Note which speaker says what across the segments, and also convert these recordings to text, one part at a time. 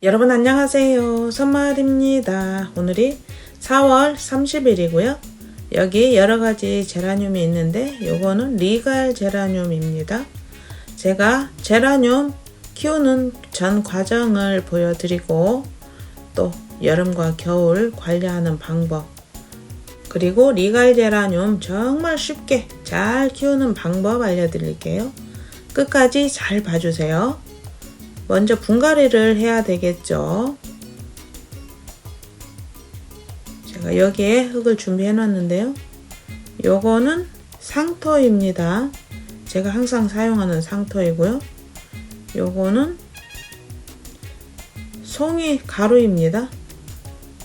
Speaker 1: 여러분 안녕하세요. 선마을입니다. 오늘이 4월 30일이고요. 여기 여러가지 제라늄이 있는데 요거는 리갈 제라늄입니다. 제가 제라늄 키우는 전 과정을 보여드리고 또 여름과 겨울 관리하는 방법, 그리고 리갈 제라늄 정말 쉽게 잘 키우는 방법 알려드릴게요. 끝까지 잘 봐주세요. 먼저 분갈이를 해야 되겠죠. 제가 여기에 흙을 준비해 놨는데요. 요거는 상토입니다. 제가 항상 사용하는 상토이고요. 요거는 송이 가루입니다.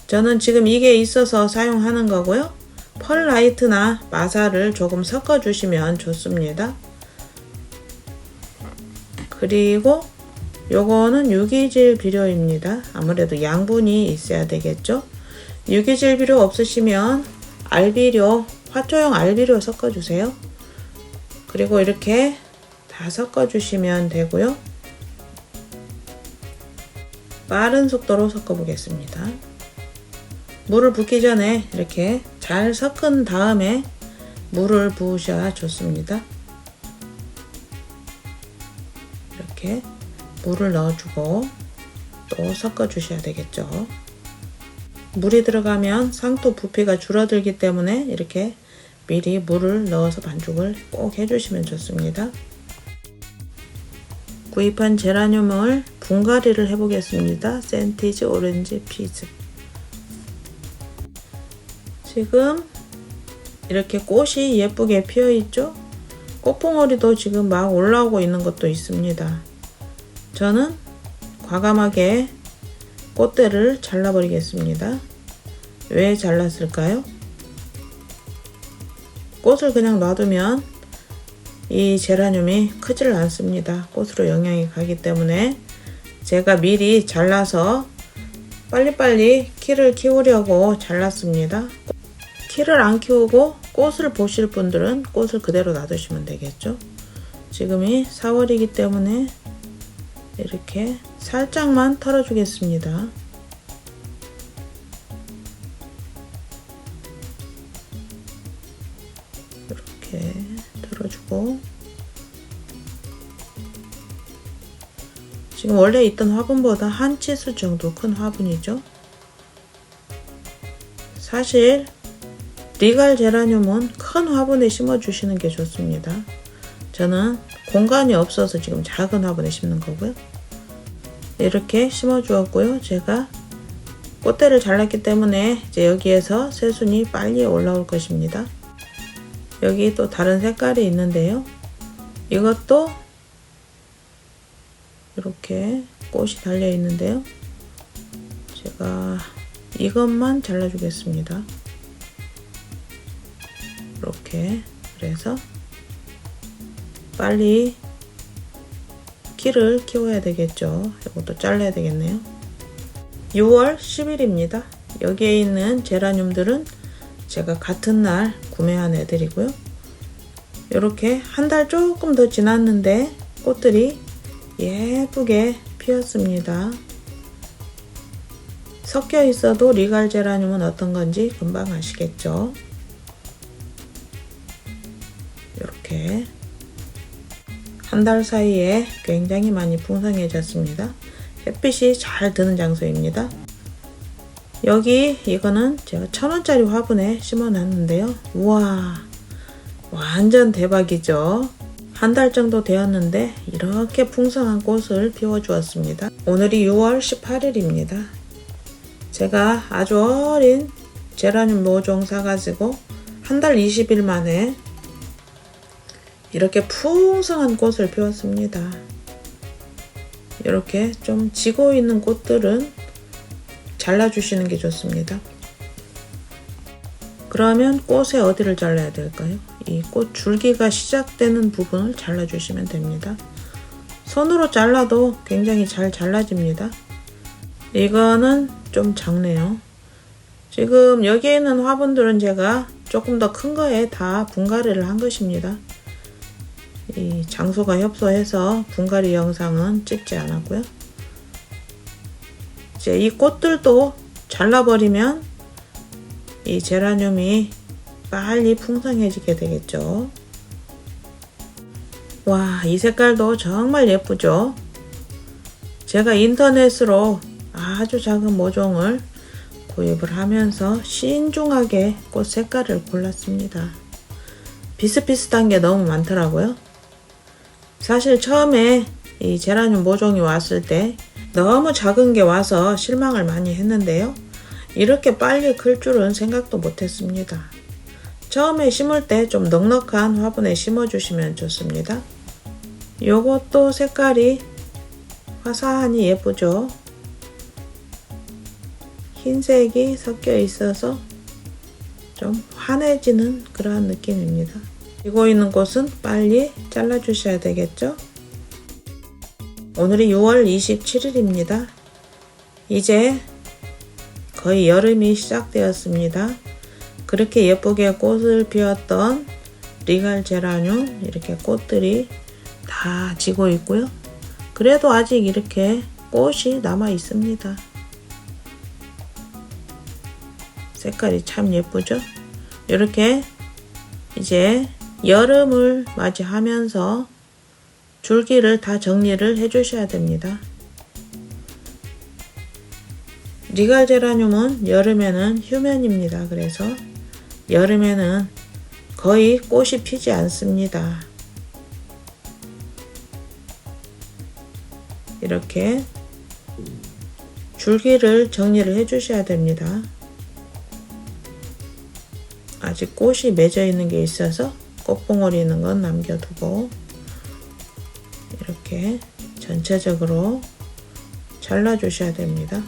Speaker 1: 저는 지금 이게 있어서 사용하는 거고요. 펄라이트나 마사를 조금 섞어 주시면 좋습니다. 그리고 요거는 유기질 비료입니다. 아무래도 양분이 있어야 되겠죠. 유기질 비료 없으시면 알비료, 화초용 알비료 섞어 주세요. 그리고 이렇게 다 섞어 주시면 되고요. 빠른 속도로 섞어 보겠습니다. 물을 붓기 전에 이렇게 잘 섞은 다음에 물을 부으셔야 좋습니다. 이렇게 물을 넣어주고 또 섞어 주셔야 되겠죠. 물이 들어가면 상토 부피가 줄어들기 때문에 이렇게 미리 물을 넣어서 반죽을 꼭 해주시면 좋습니다. 구입한 제라늄을 분갈이를 해보겠습니다. 센티지 오렌지 피즈. 지금 이렇게 꽃이 예쁘게 피어 있죠? 꽃봉오리도 지금 막 올라오고 있는 것도 있습니다. 저는 과감하게 꽃대를 잘라버리겠습니다. 왜 잘랐을까요? 꽃을 그냥 놔두면 이 제라늄이 크질 않습니다. 꽃으로 영향이 가기 때문에 제가 미리 잘라서 빨리빨리 키를 키우려고 잘랐습니다. 키를 안 키우고 꽃을 보실 분들은 꽃을 그대로 놔두시면 되겠죠. 지금이 4월이기 때문에 이렇게 살짝만 털어주겠습니다. 이렇게 털어주고, 지금 원래 있던 화분보다 한 치수 정도 큰 화분이죠. 사실 리갈 제라늄은 큰 화분에 심어 주시는 게 좋습니다. 저는 공간이 없어서 지금 작은 화분에 심는 거고요. 이렇게 심어 주었고요. 제가 꽃대를 잘랐기 때문에 이제 여기에서 새순이 빨리 올라올 것입니다. 여기 또 다른 색깔이 있는데요. 이것도 이렇게 꽃이 달려 있는데요. 제가 이것만 잘라 주겠습니다. 이렇게. 그래서 빨리 키를 키워야 되겠죠. 이것도 잘라야 되겠네요. 6월 10일입니다. 여기에 있는 제라늄들은 제가 같은 날 구매한 애들이고요. 이렇게 한 달 조금 더 지났는데 꽃들이 예쁘게 피었습니다. 섞여 있어도 리갈 제라늄은 어떤 건지 금방 아시겠죠. 이렇게 한 달 사이에 굉장히 많이 풍성해졌습니다. 햇빛이 잘 드는 장소입니다. 여기 이거는 제가 1000원짜리 화분에 심어 놨는데요. 우와, 완전 대박이죠. 한 달 정도 되었는데 이렇게 풍성한 꽃을 피워 주었습니다. 오늘이 6월 18일입니다. 제가 아주 어린 제라늄 모종 사가지고 한 달 20일 만에 이렇게 풍성한 꽃을 피웠습니다. 이렇게 좀 지고 있는 꽃들은 잘라주시는 게 좋습니다. 그러면 꽃의 어디를 잘라야 될까요? 이 꽃 줄기가 시작되는 부분을 잘라주시면 됩니다. 손으로 잘라도 굉장히 잘 잘라집니다. 이거는 좀 작네요. 지금 여기에 있는 화분들은 제가 조금 더 큰 거에 다 분갈이를 한 것입니다. 이 장소가 협소해서 분갈이 영상은 찍지 않았고요. 이제 이 꽃들도 잘라버리면 이 제라늄이 빨리 풍성해지게 되겠죠. 와, 이 색깔도 정말 예쁘죠. 제가 인터넷으로 아주 작은 모종을 구입을 하면서 신중하게 꽃 색깔을 골랐습니다. 비슷비슷한 게 너무 많더라고요. 사실 처음에 이 제라늄 모종이 왔을 때 너무 작은 게 와서 실망을 많이 했는데요. 이렇게 빨리 클 줄은 생각도 못했습니다. 처음에 심을 때 좀 넉넉한 화분에 심어주시면 좋습니다. 요것도 색깔이 화사하니 예쁘죠. 흰색이 섞여 있어서 좀 환해지는 그러한 느낌입니다. 지고 있는 꽃은 빨리 잘라 주셔야 되겠죠. 오늘이 6월 27일입니다. 이제 거의 여름이 시작되었습니다. 그렇게 예쁘게 꽃을 피웠던 리갈 제라늄 이렇게 꽃들이 다 지고 있고요. 그래도 아직 이렇게 꽃이 남아 있습니다. 색깔이 참 예쁘죠? 이렇게 이제 여름을 맞이하면서 줄기를 다 정리를 해 주셔야 됩니다. 리갈 제라늄은 여름에는 휴면입니다. 그래서 여름에는 거의 꽃이 피지 않습니다. 이렇게 줄기를 정리를 해 주셔야 됩니다. 아직 꽃이 맺어 있는 게 있어서 꽃봉오리 있는 건 남겨두고 이렇게 전체적으로 잘라 주셔야 됩니다.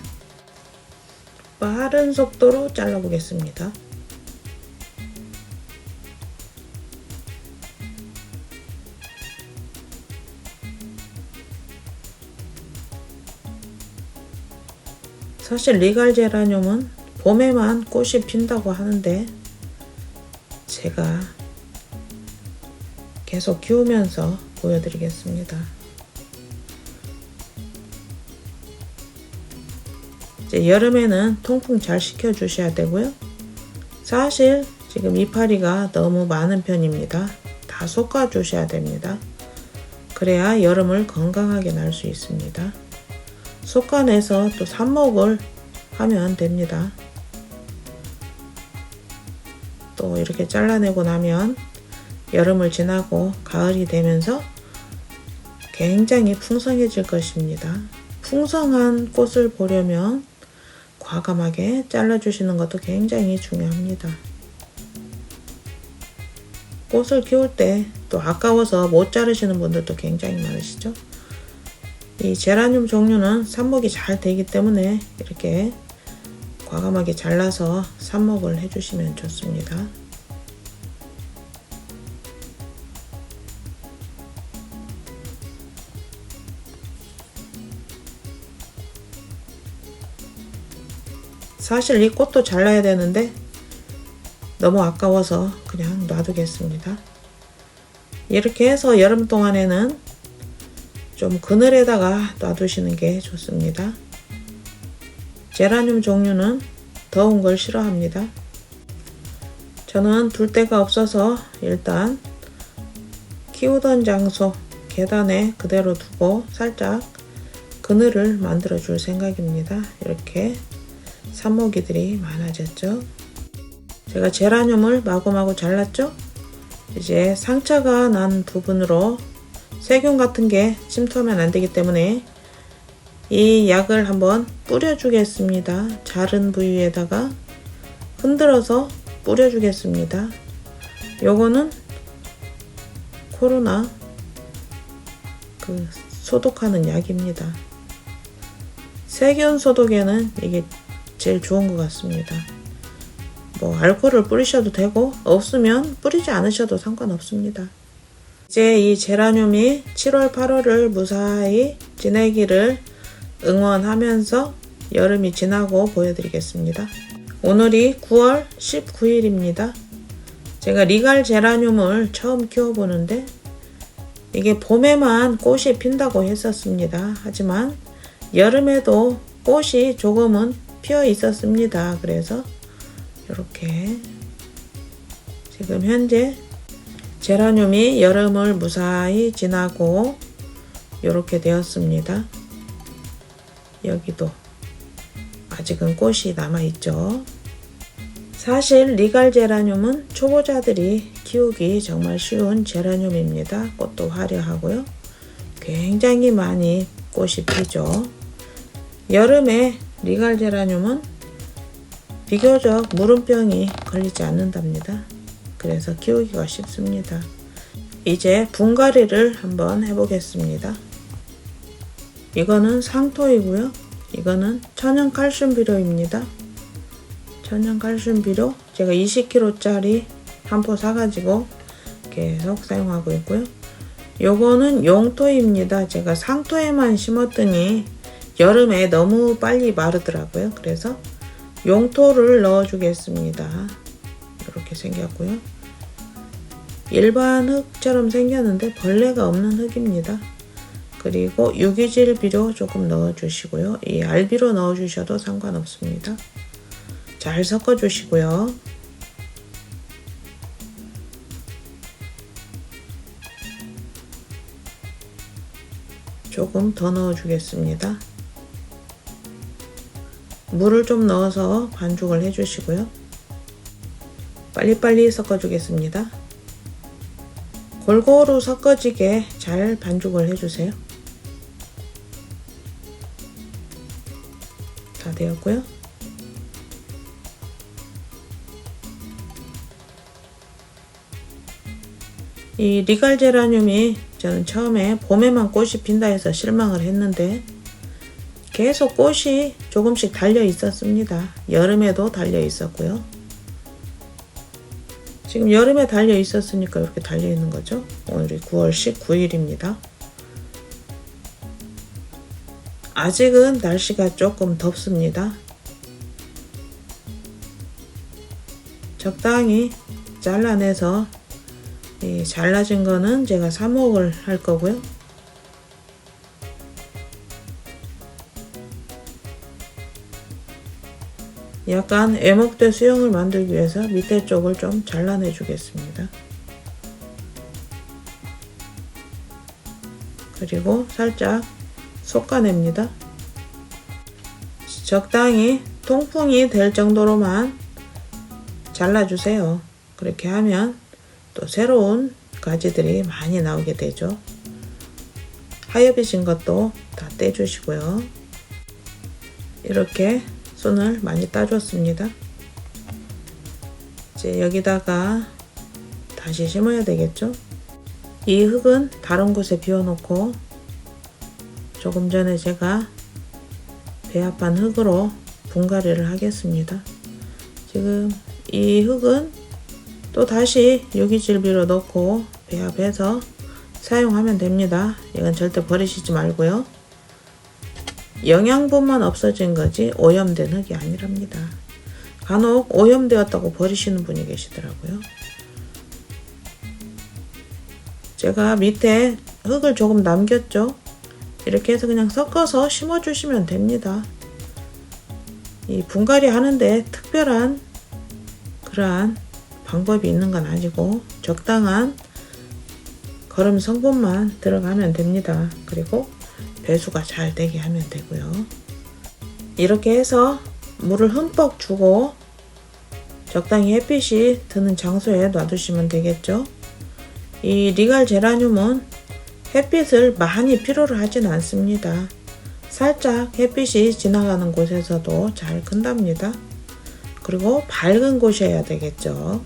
Speaker 1: 빠른 속도로 잘라 보겠습니다. 사실 리갈 제라늄은 봄에만 꽃이 핀다고 하는데 제가 계속 키우면서 보여드리겠습니다. 이제 여름에는 통풍 잘 시켜 주셔야 되고요. 사실 지금 이파리가 너무 많은 편입니다. 다 솎아 주셔야 됩니다. 그래야 여름을 건강하게 날 수 있습니다. 솎아내서 또 삽목을 하면 됩니다. 또 이렇게 잘라내고 나면 여름을 지나고 가을이 되면서 굉장히 풍성해질 것입니다. 풍성한 꽃을 보려면 과감하게 잘라주시는 것도 굉장히 중요합니다. 꽃을 키울 때 또 아까워서 못 자르시는 분들도 굉장히 많으시죠? 이 제라늄 종류는 삽목이 잘 되기 때문에 이렇게 과감하게 잘라서 삽목을 해주시면 좋습니다. 사실 이 꽃도 잘라야 되는데 너무 아까워서 그냥 놔두겠습니다. 이렇게 해서 여름 동안에는 좀 그늘에다가 놔두시는 게 좋습니다. 제라늄 종류는 더운 걸 싫어합니다. 저는 둘 데가 없어서 일단 키우던 장소 계단에 그대로 두고 살짝 그늘을 만들어 줄 생각입니다. 이렇게 삽모기들이 많아졌죠. 제가 제라늄을 마구마구 잘랐죠. 이제 상처가 난 부분으로 세균 같은 게 침투하면 안 되기 때문에 이 약을 한번 뿌려 주겠습니다. 자른 부위에다가 흔들어서 뿌려 주겠습니다. 요거는 코로나 소독하는 약입니다. 세균 소독에는 이게 제일 좋은 것 같습니다. 뭐 알코올을 뿌리셔도 되고 없으면 뿌리지 않으셔도 상관없습니다. 이제 이 제라늄이 7월 8월을 무사히 지내기를 응원하면서 여름이 지나고 보여드리겠습니다. 오늘이 9월 19일입니다. 제가 리갈 제라늄을 처음 키워보는데 이게 봄에만 꽃이 핀다고 했었습니다. 하지만 여름에도 꽃이 조금은 피어 있었습니다. 그래서 이렇게 지금 현재 제라늄이 여름을 무사히 지나고 이렇게 되었습니다. 여기도 아직은 꽃이 남아있죠. 사실 리갈 제라늄은 초보자들이 키우기 정말 쉬운 제라늄입니다. 꽃도 화려하고요. 굉장히 많이 꽃이 피죠. 여름에 리갈 제라늄은 비교적 무름병이 걸리지 않는답니다. 그래서 키우기가 쉽습니다. 이제 분갈이를 한번 해보겠습니다. 이거는 상토이고요. 이거는 천연 칼슘 비료입니다. 천연 칼슘 비료 제가 20kg짜리 한 포 사가지고 계속 사용하고 있고요. 요거는 용토입니다. 제가 상토에만 심었더니 여름에 너무 빨리 마르더라고요. 그래서 용토를 넣어 주겠습니다. 이렇게 생겼고요. 일반 흙처럼 생겼는데 벌레가 없는 흙입니다. 그리고 유기질 비료 조금 넣어 주시고요. 이 알비로 넣어 주셔도 상관없습니다. 잘 섞어 주시고요. 조금 더 넣어 주겠습니다. 물을 좀 넣어서 반죽을 해 주시고요. 빨리빨리 섞어 주겠습니다. 골고루 섞어지게 잘 반죽을 해주세요. 다 되었고요. 이 리갈 제라늄이 저는 처음에 봄에만 꽃이 핀다 해서 실망을 했는데 계속 꽃이 조금씩 달려 있었습니다. 여름에도 달려 있었고요. 지금 여름에 달려 있었으니까 이렇게 달려 있는 거죠. 오늘이 9월 19일입니다. 아직은 날씨가 조금 덥습니다. 적당히 잘라내서 이 잘라진 거는 제가 삽목을 할 거고요. 약간 애목대 수영을 만들기 위해서 밑에 쪽을 좀 잘라내 주겠습니다. 그리고 살짝 솎아냅니다. 적당히 통풍이 될 정도로만 잘라주세요. 그렇게 하면 또 새로운 가지들이 많이 나오게 되죠. 하얘비진 것도 다 떼주시고요. 이렇게 손을 많이 따줬습니다. 이제 여기다가 다시 심어야 되겠죠? 이 흙은 다른 곳에 비워놓고 조금 전에 제가 배합한 흙으로 분갈이를 하겠습니다. 지금 이 흙은 또 다시 유기질비로 넣고 배합해서 사용하면 됩니다. 이건 절대 버리시지 말고요. 영양분만 없어진 거지 오염된 흙이 아니랍니다. 간혹 오염되었다고 버리시는 분이 계시더라고요. 제가 밑에 흙을 조금 남겼죠. 이렇게 해서 그냥 섞어서 심어 주시면 됩니다. 이 분갈이 하는데 특별한 그러한 방법이 있는 건 아니고 적당한 거름 성분만 들어가면 됩니다. 그리고 배수가 잘 되게 하면 되고요. 이렇게 해서 물을 흠뻑 주고 적당히 햇빛이 드는 장소에 놔두시면 되겠죠. 이 리갈 제라늄은 햇빛을 많이 필요로 하진 않습니다. 살짝 햇빛이 지나가는 곳에서도 잘 큰답니다. 그리고 밝은 곳이어야 되겠죠.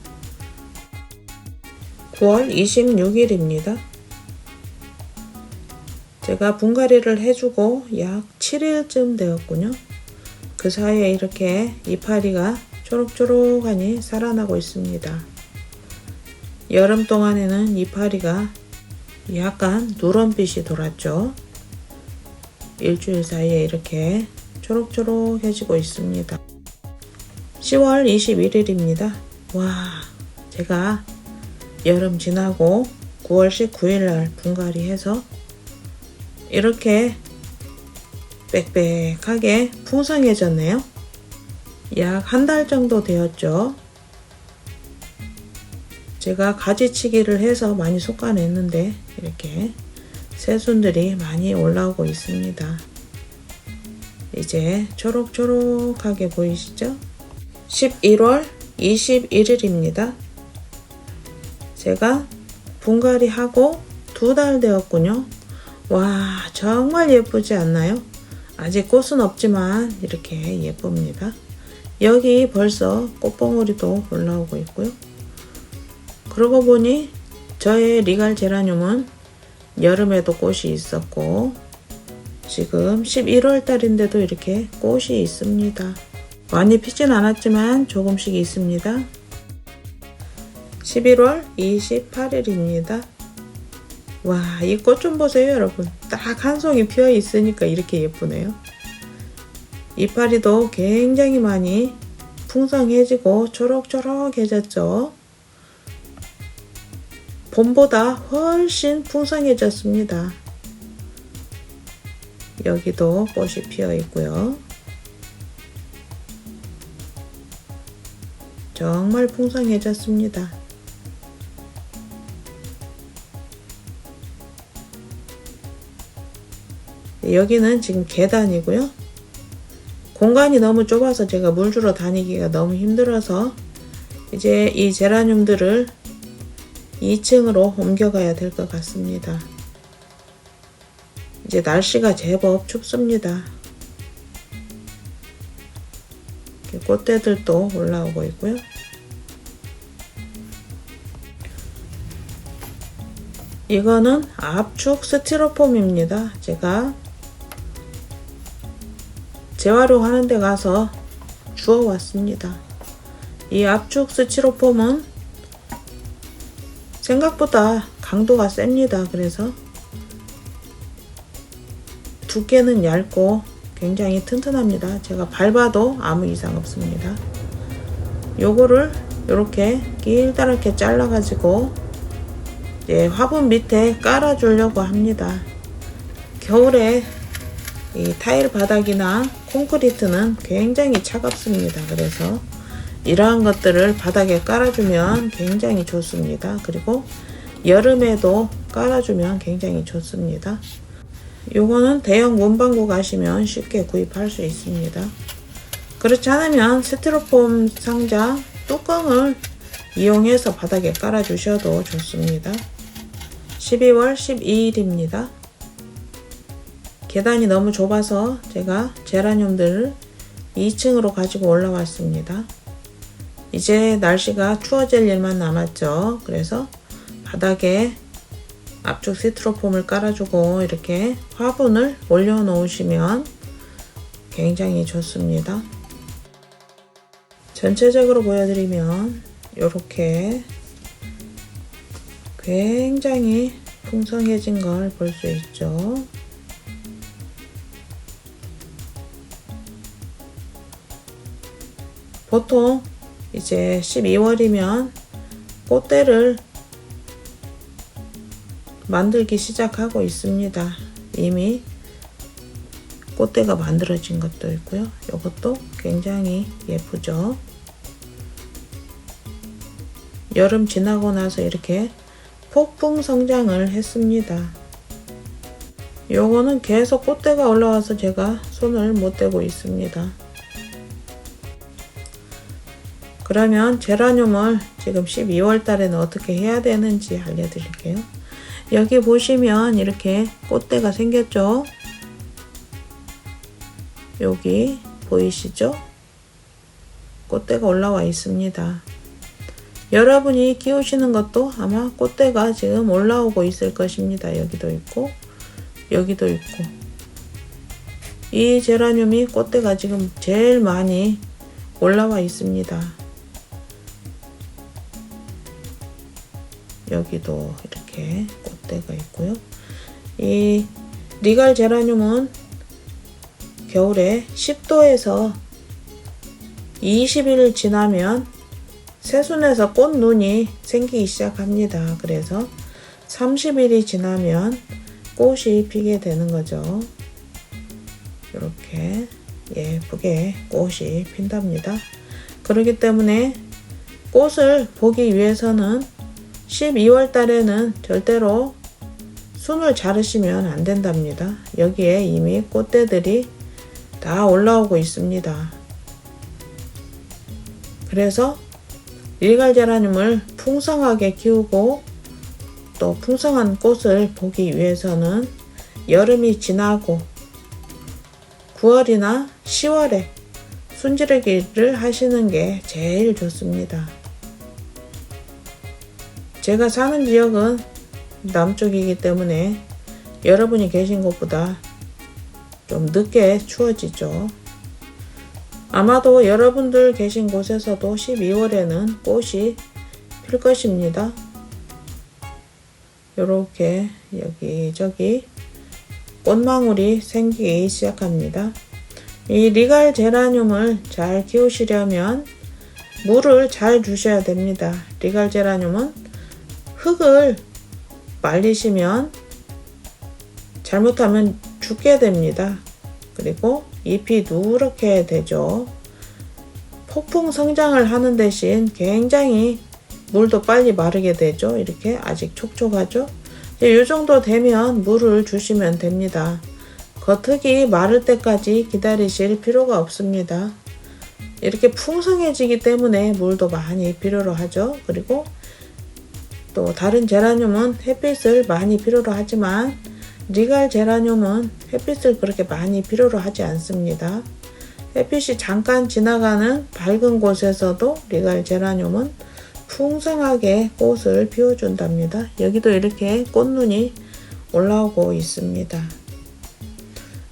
Speaker 1: 9월 26일입니다. 제가 분갈이를 해주고 약 7일쯤 되었군요. 그 사이에 이렇게 이파리가 초록초록하니 살아나고 있습니다. 여름 동안에는 이파리가 약간 누런빛이 돌았죠. 일주일 사이에 이렇게 초록초록해지고 있습니다. 10월 21일입니다. 와, 제가 여름 지나고 9월 19일 날 분갈이 해서 이렇게 빽빽하게 풍성해졌네요. 약 한 달 정도 되었죠. 제가 가지치기를 해서 많이 솎아냈는데 이렇게 새순들이 많이 올라오고 있습니다. 이제 초록초록하게 보이시죠? 11월 21일입니다. 제가 분갈이 하고 2달 되었군요. 와, 정말 예쁘지 않나요? 아직 꽃은 없지만 이렇게 예쁩니다. 여기 벌써 꽃봉오리도 올라오고 있고요. 그러고 보니 저의 리갈 제라늄은 여름에도 꽃이 있었고 지금 11월 달인데도 이렇게 꽃이 있습니다. 많이 피진 않았지만 조금씩 있습니다. 11월 28일입니다. 와, 이 꽃 좀 보세요 여러분. 딱 한 송이 피어 있으니까 이렇게 예쁘네요. 이파리도 굉장히 많이 풍성해지고 초록초록해졌죠. 봄보다 훨씬 풍성해졌습니다. 여기도 꽃이 피어 있고요. 정말 풍성해졌습니다. 여기는 지금 계단이고요. 공간이 너무 좁아서 제가 물 주러 다니기가 너무 힘들어서 이제 이 제라늄들을 2층으로 옮겨가야 될 것 같습니다. 이제 날씨가 제법 춥습니다. 꽃대들도 올라오고 있고요. 이거는 압축 스티로폼입니다. 제가 재활용하는 데 가서 주워왔습니다. 이 압축 스티로폼은 생각보다 강도가 셉니다. 그래서 두께는 얇고 굉장히 튼튼합니다. 제가 밟아도 아무 이상 없습니다. 요거를 이렇게 길다랗게 잘라 가지고 이제 화분 밑에 깔아 주려고 합니다. 겨울에 이 타일 바닥이나 콘크리트는 굉장히 차갑습니다. 그래서 이러한 것들을 바닥에 깔아주면 굉장히 좋습니다. 그리고 여름에도 깔아주면 굉장히 좋습니다. 요거는 대형 문방구 가시면 쉽게 구입할 수 있습니다. 그렇지 않으면 스티로폼 상자 뚜껑을 이용해서 바닥에 깔아주셔도 좋습니다. 12월 12일입니다. 계단이 너무 좁아서 제가 제라늄들을 2층으로 가지고 올라왔습니다. 이제 날씨가 추워질 일만 남았죠. 그래서 바닥에 압축 스티로폼을 깔아주고 이렇게 화분을 올려 놓으시면 굉장히 좋습니다. 전체적으로 보여드리면 이렇게 굉장히 풍성해진 걸 볼 수 있죠. 보통 이제 12월이면 꽃대를 만들기 시작하고 있습니다. 이미 꽃대가 만들어진 것도 있고요. 이것도 굉장히 예쁘죠. 여름 지나고 나서 이렇게 폭풍 성장을 했습니다. 요거는 계속 꽃대가 올라와서 제가 손을 못 대고 있습니다. 그러면 제라늄을 지금 12월 달에는 어떻게 해야 되는지 알려드릴게요. 여기 보시면 이렇게 꽃대가 생겼죠? 여기 보이시죠? 꽃대가 올라와 있습니다. 여러분이 키우시는 것도 아마 꽃대가 지금 올라오고 있을 것입니다. 여기도 있고 여기도 있고. 이 제라늄이 꽃대가 지금 제일 많이 올라와 있습니다. 여기도 이렇게 꽃대가 있고요. 이 리갈 제라늄은 겨울에 10도에서 20일 지나면 새순에서 꽃눈이 생기기 시작합니다. 그래서 30일이 지나면 꽃이 피게 되는 거죠. 이렇게 예쁘게 꽃이 핀답니다. 그렇기 때문에 꽃을 보기 위해서는 12월 달에는 절대로 순을 자르시면 안 된답니다. 여기에 이미 꽃대들이 다 올라오고 있습니다. 그래서 리갈 제라늄을 풍성하게 키우고 또 풍성한 꽃을 보기 위해서는 여름이 지나고 9월이나 10월에 순지르기를 하시는 게 제일 좋습니다. 제가 사는 지역은 남쪽이기 때문에 여러분이 계신 곳보다 좀 늦게 추워지죠. 아마도 여러분들 계신 곳에서도 12월에는 꽃이 필 것입니다. 이렇게 여기저기 꽃망울이 생기기 시작합니다. 이 리갈 제라늄을 잘 키우시려면 물을 잘 주셔야 됩니다. 리갈 제라늄은 흙을 말리시면 잘못하면 죽게 됩니다. 그리고 잎이 누렇게 되죠. 폭풍 성장을 하는 대신 굉장히 물도 빨리 마르게 되죠. 이렇게 아직 촉촉하죠. 이 정도 되면 물을 주시면 됩니다. 겉흙이 마를 때까지 기다리실 필요가 없습니다. 이렇게 풍성해지기 때문에 물도 많이 필요로 하죠. 그리고 또 다른 제라늄은 햇빛을 많이 필요로 하지만 리갈 제라늄은 햇빛을 그렇게 많이 필요로 하지 않습니다. 햇빛이 잠깐 지나가는 밝은 곳에서도 리갈 제라늄은 풍성하게 꽃을 피워준답니다. 여기도 이렇게 꽃눈이 올라오고 있습니다.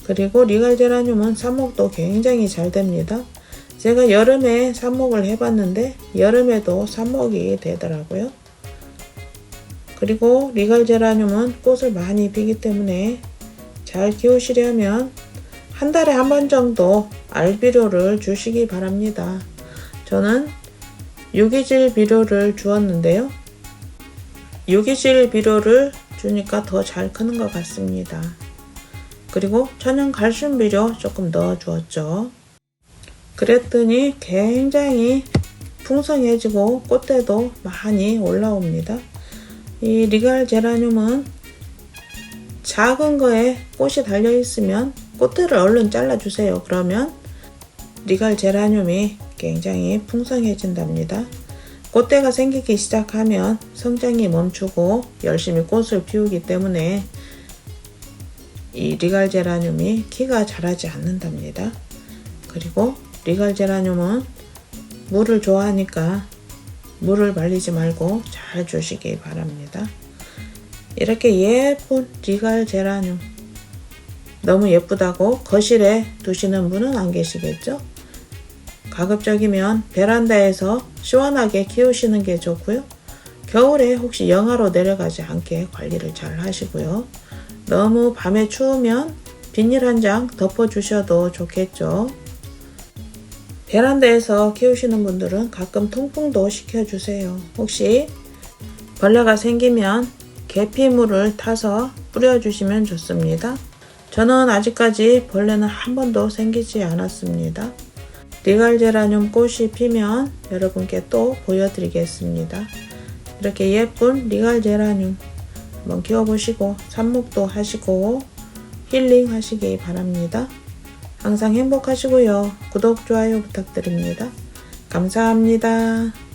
Speaker 1: 그리고 리갈 제라늄은 삽목도 굉장히 잘 됩니다. 제가 여름에 삽목을 해봤는데 여름에도 삽목이 되더라고요. 그리고 리갈 제라늄은 꽃을 많이 피기 때문에 잘 키우시려면 한 달에 한 번 정도 알비료를 주시기 바랍니다. 저는 유기질 비료를 주었는데요. 유기질 비료를 주니까 더 잘 크는 것 같습니다. 그리고 천연 칼슘 비료 조금 넣어 주었죠. 그랬더니 굉장히 풍성해지고 꽃대도 많이 올라옵니다. 이 리갈 제라늄은 작은 거에 꽃이 달려 있으면 꽃대를 얼른 잘라 주세요. 그러면 리갈 제라늄이 굉장히 풍성해진답니다. 꽃대가 생기기 시작하면 성장이 멈추고 열심히 꽃을 피우기 때문에 이 리갈 제라늄이 키가 자라지 않는답니다. 그리고 리갈 제라늄은 물을 좋아하니까 물을 말리지 말고 잘 주시기 바랍니다. 이렇게 예쁜 리갈 제라늄 너무 예쁘다고 거실에 두시는 분은 안 계시겠죠? 가급적이면 베란다에서 시원하게 키우시는 게 좋고요. 겨울에 혹시 영하로 내려가지 않게 관리를 잘 하시고요. 너무 밤에 추우면 비닐 한 장 덮어 주셔도 좋겠죠. 베란다에서 키우시는 분들은 가끔 통풍도 시켜주세요. 혹시 벌레가 생기면 계피물을 타서 뿌려주시면 좋습니다. 저는 아직까지 벌레는 한 번도 생기지 않았습니다. 리갈 제라늄 꽃이 피면 여러분께 또 보여드리겠습니다. 이렇게 예쁜 리갈 제라늄 한번 키워보시고 삽목도 하시고 힐링 하시기 바랍니다. 항상 행복하시고요. 구독, 좋아요 부탁드립니다. 감사합니다.